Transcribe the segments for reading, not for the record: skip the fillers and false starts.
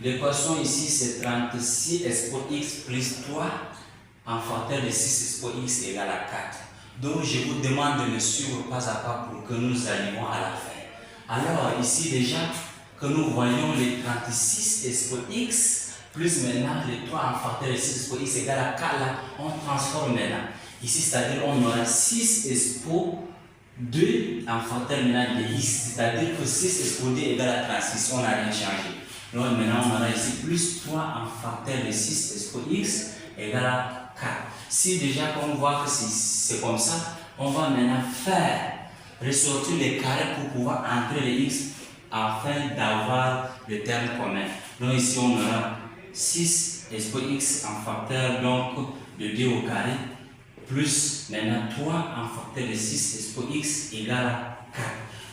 L'équation ici, c'est 36 expo x plus 3 en facteur de 6 expo x égale à 4. Donc, je vous demande de me suivre pas à pas pour que nous arrivions à la fin. Alors, ici déjà, que nous voyons les 36 expo x plus maintenant les 3 en facteur de 6 expo x égale à 4, là, on transforme maintenant. Ici, c'est-à-dire on aura 6 expo 2 en facteur maintenant de x, c'est-à-dire que 6 expo 2 égale à 36, on n'a rien changé. Donc maintenant, on aura ici plus 3 en facteur de 6 expo x égale à 4. Si déjà qu'on voit que c'est comme ça, on va maintenant faire ressortir les carrés pour pouvoir entrer les x afin d'avoir le terme commun. Donc ici, on aura 6 expo x en facteur donc de 2 au carré plus maintenant 3 en facteur de 6 expo x égale à 4.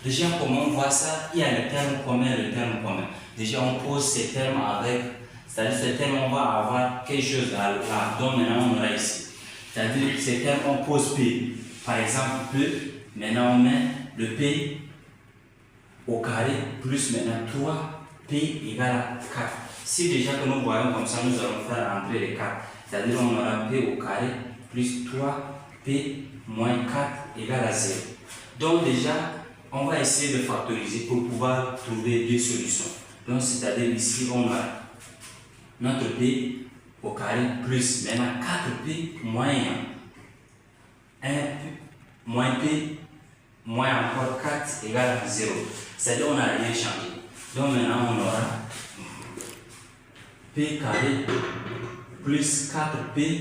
Déjà, comment on voit ça? Il y a le terme commun, le terme commun. Déjà, on pose ces termes avec, c'est-à-dire ces termes, on va avoir quelque chose là. Donc maintenant, on aura ici. C'est-à-dire ces termes, on pose P. Par exemple, P, maintenant on met le P au carré plus maintenant 3P égale à 4. Si déjà que nous voyons comme ça, nous allons faire entrer les 4. C'est-à-dire on aura P au carré plus 3P moins 4 égale à 0. Donc déjà, on va essayer de factoriser pour pouvoir trouver deux solutions. Donc c'est-à-dire ici, on a notre P au carré plus maintenant 4P moins 1 moins P moins encore 4 égale à 0. C'est-à-dire on n'a rien changé. Donc maintenant on aura P carré plus 4P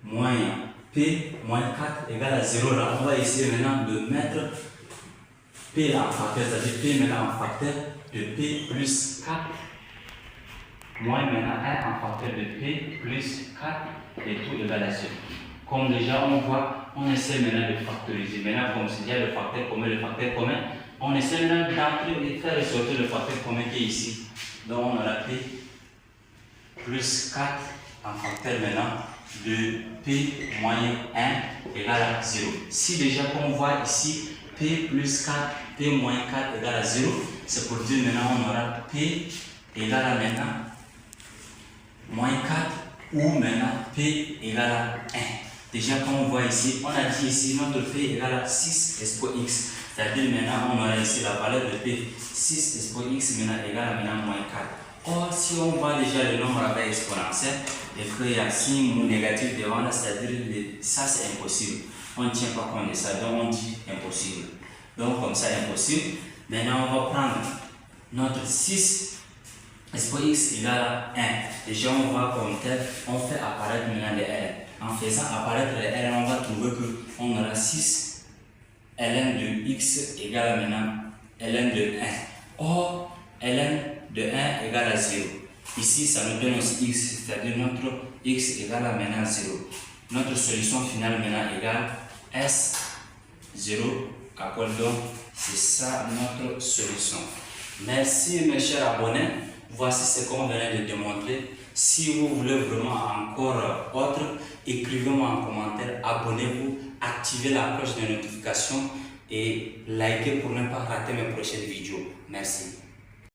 moins P moins 4 égale à 0. Là, on va essayer maintenant de mettre P en facteur, c'est-à-dire P maintenant en facteur de P plus 4 moins maintenant 1 en facteur de P plus 4 et tout égale à 0. Comme déjà on voit, on essaie maintenant de factoriser. Maintenant, comme c'est déjà le facteur commun, on essaie maintenant d'entrer et faire ressortir le facteur commun qui est ici. Donc on aura P plus 4 en facteur maintenant de P moins 1 égale à 0. Si déjà qu'on voit ici P plus 4, P moins 4 égale à 0, c'est pour dire maintenant on aura P égale à maintenant moins 4 ou maintenant P égale à 1. Déjà comme on voit ici, on a dit ici notre P égale à 6 expo x. C'est-à-dire maintenant on aura ici la valeur de P 6 expo x maintenant égale à maintenant moins 4. Or si on voit déjà le nombre avec exponentiel et qu'il y a signe négatif devant là, c'est-à-dire ça c'est impossible. On ne tient pas compte de ça, donc on dit impossible. Donc comme ça impossible. Maintenant on va prendre notre 6 expo x égale à 1. Déjà on va comme tel, on fait apparaître maintenant les Ln. En faisant apparaître les Ln, on va trouver qu'on aura 6 ln de x égale à maintenant ln de 1. Or, ln de 1 égale à 0. Ici, ça nous donne aussi x, c'est-à-dire notre x égale à maintenant 0. Notre solution finale maintenant égale S0 capole. Donc, c'est ça notre solution. Merci mes chers abonnés. Voici ce qu'on vient de démontrer. Si vous voulez vraiment encore autre, écrivez-moi en commentaire, abonnez-vous, activez la cloche de notification et likez pour ne pas rater mes prochaines vidéos. Merci.